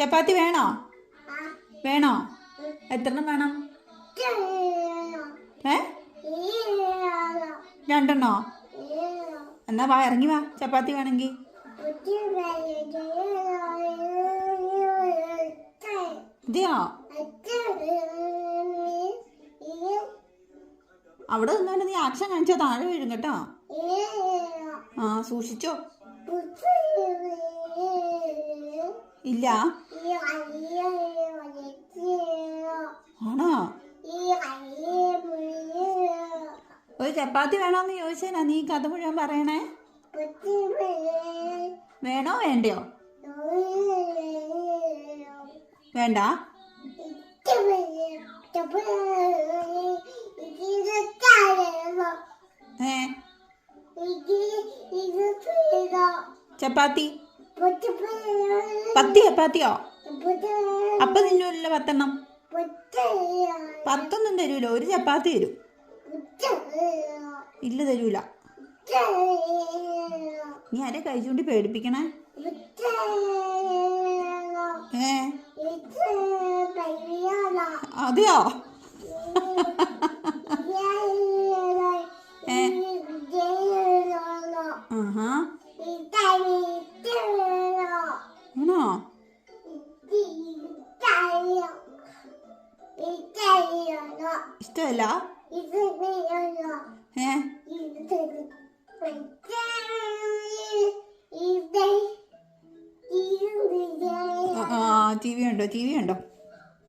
ചപ്പാത്തി വേണോ? വേണോ? എത്രണ്ണം വേണം? ഏ രണ്ടെണ്ണോ? എന്നാ വാ, ഇറങ്ങി വാ, ചപ്പാത്തി വേണമെങ്കിൽ. ഇതെയോ? അവിടെ നിന്നോണ്ട് നീ ആക്ഷൻ കാണിച്ചാ താഴെ വീഴും കേട്ടോ. ആ, സൂക്ഷിച്ചോ. ഇല്ല ആണോ? ഒരു ചപ്പാത്തി വേണോന്ന് ചോദിച്ചാ നീ കഥ മുഴുവൻ പറയണേ. വേണോ വേണ്ടയോ? വേണ്ട. ചപ്പാത്തി 10 ചപ്പാത്തിയോ? അപ്പൊ തിന്നൂല്ലോ 10എണ്ണം. 10ഒന്നും തരൂല, ഒരു ചപ്പാത്തി തരൂ. ഇല്ല, തരൂല. നീ ആരെ കൈ ചൂണ്ടി പേടിപ്പിക്കണേ? അതെയോ? ആണോ? ഇഷ്ടമല്ല? ടി വി ഉണ്ടോ?